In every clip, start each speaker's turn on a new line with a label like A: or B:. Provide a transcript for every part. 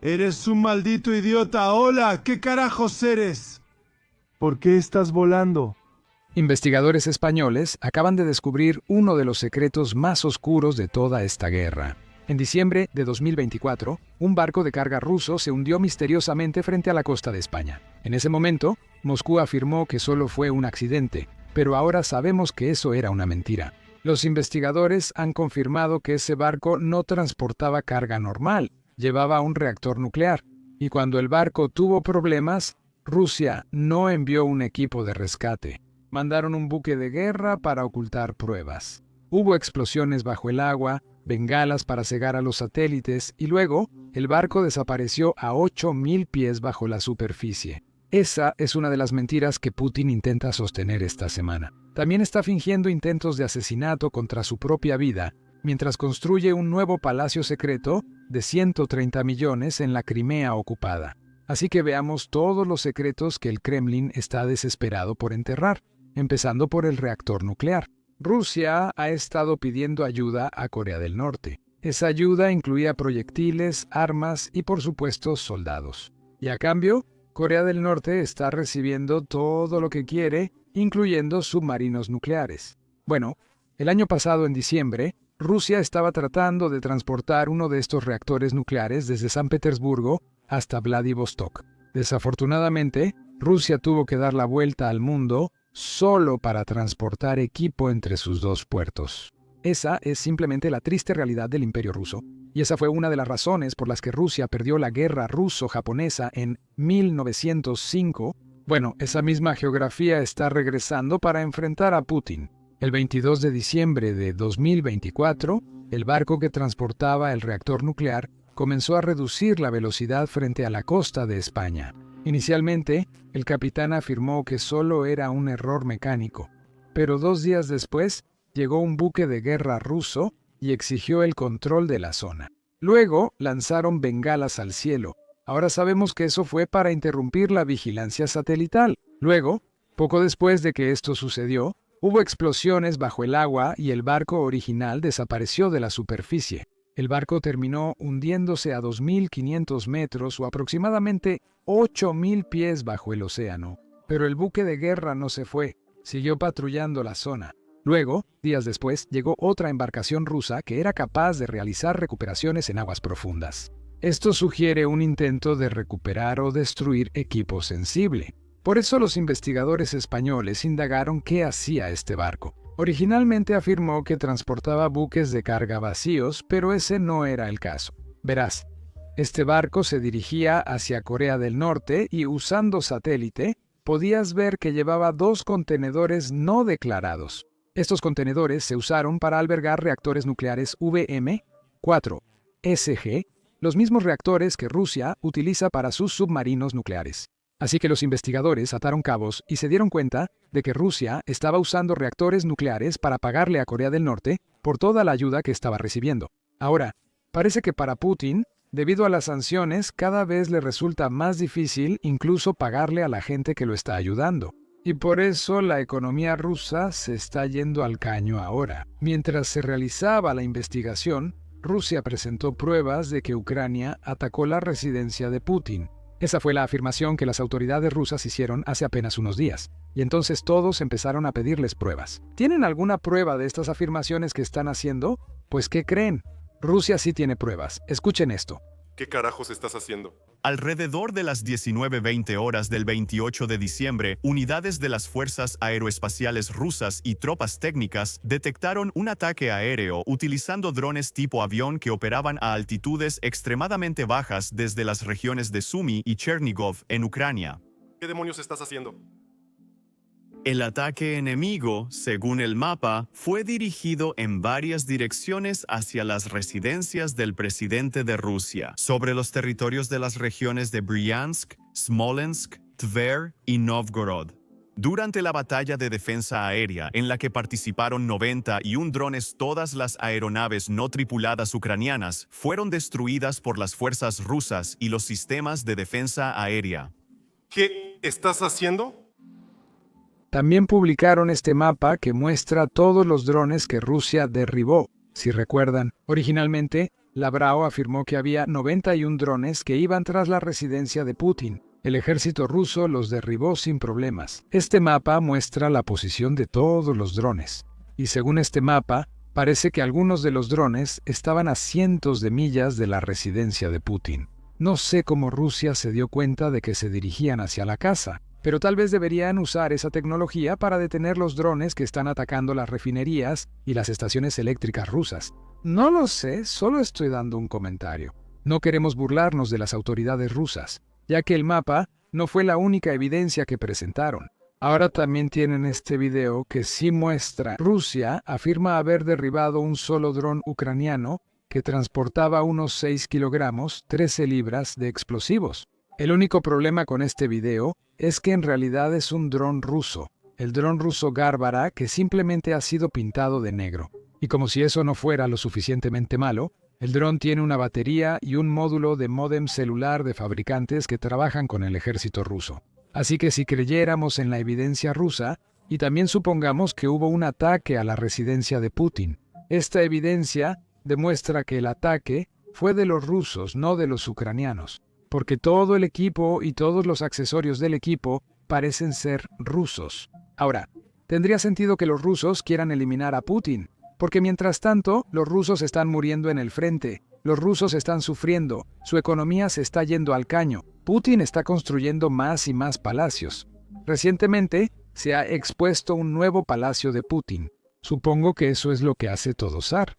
A: Eres un maldito idiota. Hola, ¿qué carajos eres?
B: ¿Por qué estás volando?
C: Investigadores españoles acaban de descubrir uno de los secretos más oscuros de toda esta guerra. En diciembre de 2024, un barco de carga ruso se hundió misteriosamente frente a la costa de España. En ese momento, Moscú afirmó que solo fue un accidente, pero ahora sabemos que eso era una mentira. Los investigadores han confirmado que ese barco no transportaba carga normal, llevaba un reactor nuclear, y cuando el barco tuvo problemas, Rusia no envió un equipo de rescate. Mandaron un buque de guerra para ocultar pruebas. Hubo explosiones bajo el agua, bengalas para cegar a los satélites y luego el barco desapareció a 8.000 pies bajo la superficie. Esa es una de las mentiras que Putin intenta sostener esta semana. También está fingiendo intentos de asesinato contra su propia vida, mientras construye un nuevo palacio secreto de 130 millones en la Crimea ocupada. Así que veamos todos los secretos que el Kremlin está desesperado por enterrar, empezando por el reactor nuclear. Rusia ha estado pidiendo ayuda a Corea del Norte. Esa ayuda incluía proyectiles, armas y, por supuesto, soldados. Y a cambio, Corea del Norte está recibiendo todo lo que quiere, incluyendo submarinos nucleares. Bueno, el año pasado, en diciembre, Rusia estaba tratando de transportar uno de estos reactores nucleares desde San Petersburgo hasta Vladivostok. Desafortunadamente, Rusia tuvo que dar la vuelta al mundo solo para transportar equipo entre sus dos puertos. Esa es simplemente la triste realidad del Imperio ruso, y esa fue una de las razones por las que Rusia perdió la guerra ruso-japonesa en 1905. Bueno, esa misma geografía está regresando para enfrentar a Putin. El 22 de diciembre de 2024, el barco que transportaba el reactor nuclear comenzó a reducir la velocidad frente a la costa de España. Inicialmente, el capitán afirmó que solo era un error mecánico, pero 2 días después llegó un buque de guerra ruso y exigió el control de la zona. Luego lanzaron bengalas al cielo. Ahora sabemos que eso fue para interrumpir la vigilancia satelital. Luego, poco después de que esto sucedió, hubo explosiones bajo el agua y el barco original desapareció de la superficie. El barco terminó hundiéndose a 2.500 metros o aproximadamente 8.000 pies bajo el océano. Pero el buque de guerra no se fue, siguió patrullando la zona. Luego, días después, llegó otra embarcación rusa que era capaz de realizar recuperaciones en aguas profundas. Esto sugiere un intento de recuperar o destruir equipo sensible. Por eso los investigadores españoles indagaron qué hacía este barco. Originalmente afirmó que transportaba buques de carga vacíos, pero ese no era el caso. Verás, este barco se dirigía hacia Corea del Norte y usando satélite, podías ver que llevaba 2 contenedores no declarados. Estos contenedores se usaron para albergar reactores nucleares VM-4SG, los mismos reactores que Rusia utiliza para sus submarinos nucleares. Así que los investigadores ataron cabos y se dieron cuenta de que Rusia estaba usando reactores nucleares para pagarle a Corea del Norte por toda la ayuda que estaba recibiendo. Ahora, parece que para Putin, debido a las sanciones, cada vez le resulta más difícil incluso pagarle a la gente que lo está ayudando. Y por eso la economía rusa se está yendo al caño ahora. Mientras se realizaba la investigación, Rusia presentó pruebas de que Ucrania atacó la residencia de Putin. Esa fue la afirmación que las autoridades rusas hicieron hace apenas unos días. Y entonces todos empezaron a pedirles pruebas. ¿Tienen alguna prueba de estas afirmaciones que están haciendo? Pues ¿qué creen? Rusia sí tiene pruebas. Escuchen esto.
D: ¿Qué carajos estás haciendo?
E: Alrededor de las 19:20 horas del 28 de diciembre, unidades de las fuerzas aeroespaciales rusas y tropas técnicas detectaron un ataque aéreo utilizando drones tipo avión que operaban a altitudes extremadamente bajas desde las regiones de Sumy y Chernigov en Ucrania.
D: ¿Qué demonios estás haciendo?
E: El ataque enemigo, según el mapa, fue dirigido en varias direcciones hacia las residencias del presidente de Rusia, sobre los territorios de las regiones de Bryansk, Smolensk, Tver y Novgorod. Durante la batalla de defensa aérea, en la que participaron 91 drones, todas las aeronaves no tripuladas ucranianas fueron destruidas por las fuerzas rusas y los sistemas de defensa aérea.
D: ¿Qué estás haciendo?
C: También publicaron este mapa que muestra todos los drones que Rusia derribó. Si recuerdan, originalmente, Lavrov afirmó que había 91 drones que iban tras la residencia de Putin. El ejército ruso los derribó sin problemas. Este mapa muestra la posición de todos los drones. Y según este mapa, parece que algunos de los drones estaban a cientos de millas de la residencia de Putin. No sé cómo Rusia se dio cuenta de que se dirigían hacia la casa, pero tal vez deberían usar esa tecnología para detener los drones que están atacando las refinerías y las estaciones eléctricas rusas. No lo sé, solo estoy dando un comentario. No queremos burlarnos de las autoridades rusas, ya que el mapa no fue la única evidencia que presentaron. Ahora también tienen este video que sí muestra. Rusia afirma haber derribado un solo dron ucraniano que transportaba unos 6 kilogramos, 13 libras de explosivos. El único problema con este video es que en realidad es un dron ruso, el dron ruso Garbara, que simplemente ha sido pintado de negro. Y como si eso no fuera lo suficientemente malo, el dron tiene una batería y un módulo de módem celular de fabricantes que trabajan con el ejército ruso. Así que si creyéramos en la evidencia rusa, y también supongamos que hubo un ataque a la residencia de Putin, esta evidencia demuestra que el ataque fue de los rusos, no de los ucranianos, porque todo el equipo y todos los accesorios del equipo parecen ser rusos. Ahora, tendría sentido que los rusos quieran eliminar a Putin, porque mientras tanto, los rusos están muriendo en el frente, los rusos están sufriendo, su economía se está yendo al caño, Putin está construyendo más y más palacios. Recientemente, se ha expuesto un nuevo palacio de Putin. Supongo que eso es lo que hace todo zar.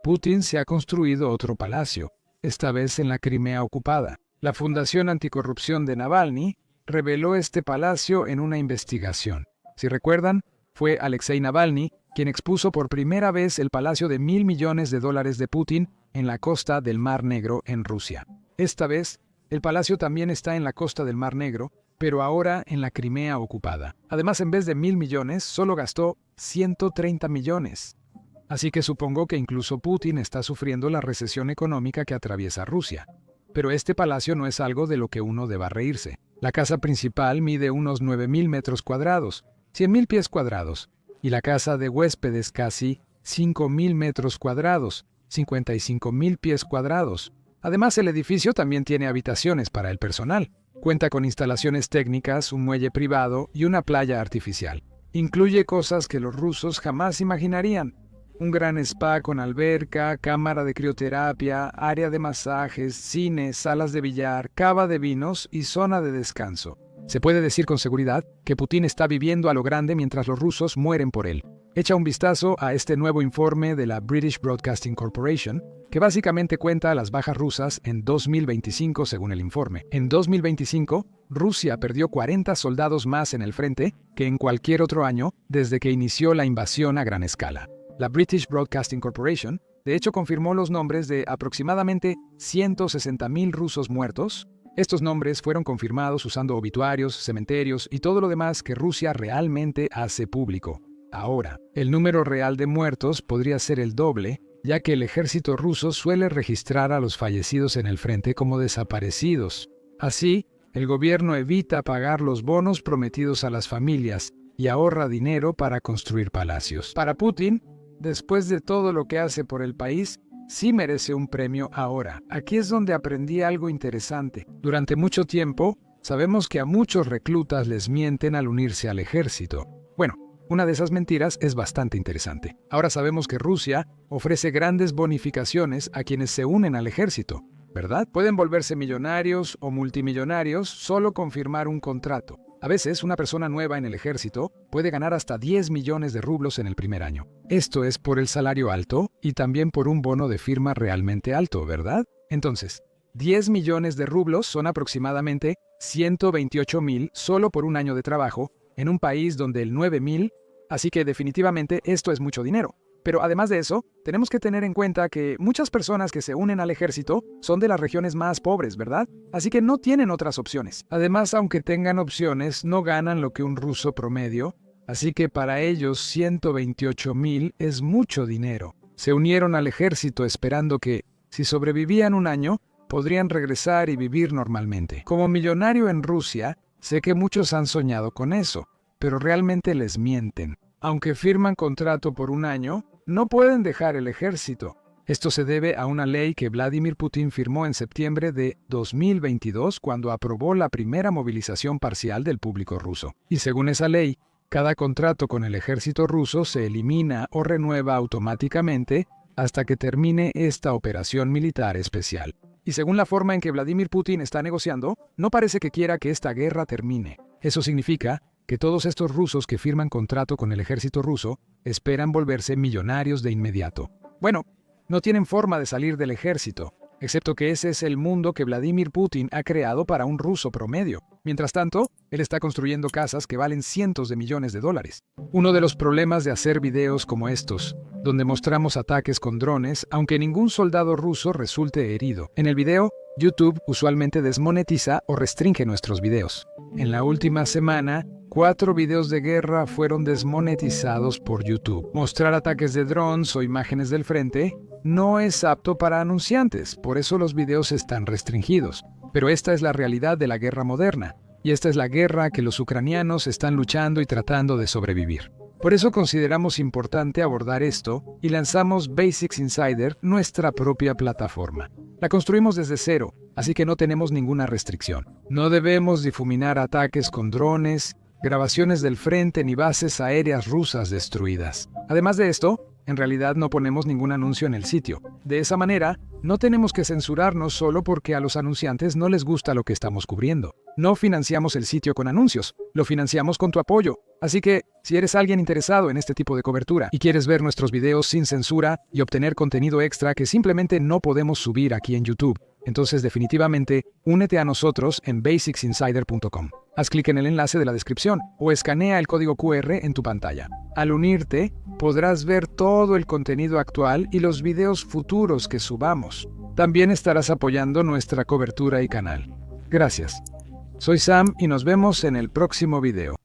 C: Putin se ha construido otro palacio, esta vez en la Crimea ocupada. La Fundación Anticorrupción de Navalny reveló este palacio en una investigación. Si recuerdan, fue Alexei Navalny quien expuso por primera vez el palacio de $1.000 millones de Putin en la costa del Mar Negro en Rusia. Esta vez, el palacio también está en la costa del Mar Negro, pero ahora en la Crimea ocupada. Además, en vez de 1.000 millones, solo gastó 130 millones. Así que supongo que incluso Putin está sufriendo la recesión económica que atraviesa Rusia. Pero este palacio no es algo de lo que uno deba reírse. La casa principal mide unos 9.000 metros cuadrados, 100.000 pies cuadrados, y la casa de huéspedes casi 5.000 metros cuadrados, 55.000 pies cuadrados. Además, el edificio también tiene habitaciones para el personal. Cuenta con instalaciones técnicas, un muelle privado y una playa artificial. Incluye cosas que los rusos jamás imaginarían. Un gran spa con alberca, cámara de crioterapia, área de masajes, cine, salas de billar, cava de vinos y zona de descanso. Se puede decir con seguridad que Putin está viviendo a lo grande mientras los rusos mueren por él. Echa un vistazo a este nuevo informe de la British Broadcasting Corporation, que básicamente cuenta las bajas rusas en 2025 según el informe. En 2025, Rusia perdió 40 soldados más en el frente que en cualquier otro año desde que inició la invasión a gran escala. La British Broadcasting Corporation, de hecho, confirmó los nombres de aproximadamente 160.000 rusos muertos. Estos nombres fueron confirmados usando obituarios, cementerios y todo lo demás que Rusia realmente hace público. Ahora, el número real de muertos podría ser el doble, ya que el ejército ruso suele registrar a los fallecidos en el frente como desaparecidos. Así, el gobierno evita pagar los bonos prometidos a las familias y ahorra dinero para construir palacios. Para Putin, después de todo lo que hace por el país, sí merece un premio ahora. Aquí es donde aprendí algo interesante. Durante mucho tiempo, sabemos que a muchos reclutas les mienten al unirse al ejército. Bueno, una de esas mentiras es bastante interesante. Ahora sabemos que Rusia ofrece grandes bonificaciones a quienes se unen al ejército, ¿verdad? Pueden volverse millonarios o multimillonarios solo con firmar un contrato. A veces, una persona nueva en el ejército puede ganar hasta 10 millones de rublos en el primer año. Esto es por el salario alto y también por un bono de firma realmente alto, ¿verdad? Entonces, 10 millones de rublos son aproximadamente 128.000 solo por un año de trabajo en un país donde el 9.000, así que definitivamente esto es mucho dinero. Pero además de eso, tenemos que tener en cuenta que muchas personas que se unen al ejército son de las regiones más pobres, ¿verdad? Así que no tienen otras opciones. Además, aunque tengan opciones, no ganan lo que un ruso promedio, así que para ellos 128.000 es mucho dinero. Se unieron al ejército esperando que, si sobrevivían un año, podrían regresar y vivir normalmente. Como millonario en Rusia, sé que muchos han soñado con eso, pero realmente les mienten. Aunque firman contrato por un año, no pueden dejar el ejército. Esto se debe a una ley que Vladimir Putin firmó en septiembre de 2022 cuando aprobó la primera movilización parcial del público ruso. Y según esa ley, cada contrato con el ejército ruso se elimina o renueva automáticamente hasta que termine esta operación militar especial. Y según la forma en que Vladimir Putin está negociando, no parece que quiera que esta guerra termine. Eso significa que todos estos rusos que firman contrato con el ejército ruso esperan volverse millonarios de inmediato. Bueno, no tienen forma de salir del ejército, excepto que ese es el mundo que Vladimir Putin ha creado para un ruso promedio. Mientras tanto, él está construyendo casas que valen cientos de millones de dólares. Uno de los problemas de hacer videos como estos, donde mostramos ataques con drones, aunque ningún soldado ruso resulte herido. En el video, YouTube usualmente desmonetiza o restringe nuestros videos. En la última semana, 4 videos de guerra fueron desmonetizados por YouTube. Mostrar ataques de drones o imágenes del frente no es apto para anunciantes, por eso los videos están restringidos. Pero esta es la realidad de la guerra moderna, y esta es la guerra que los ucranianos están luchando y tratando de sobrevivir. Por eso consideramos importante abordar esto y lanzamos Basics Insider, nuestra propia plataforma. La construimos desde cero, así que no tenemos ninguna restricción. No debemos difuminar ataques con drones, grabaciones del frente ni bases aéreas rusas destruidas. Además de esto, en realidad no ponemos ningún anuncio en el sitio. De esa manera, no tenemos que censurarnos solo porque a los anunciantes no les gusta lo que estamos cubriendo. No financiamos el sitio con anuncios, lo financiamos con tu apoyo. Así que, si eres alguien interesado en este tipo de cobertura y quieres ver nuestros videos sin censura y obtener contenido extra que simplemente no podemos subir aquí en YouTube, entonces definitivamente únete a nosotros en basicsinsider.com. Haz clic en el enlace de la descripción o escanea el código QR en tu pantalla. Al unirte, podrás ver todo el contenido actual y los videos futuros que subamos. También estarás apoyando nuestra cobertura y canal. Gracias. Soy Sam y nos vemos en el próximo video.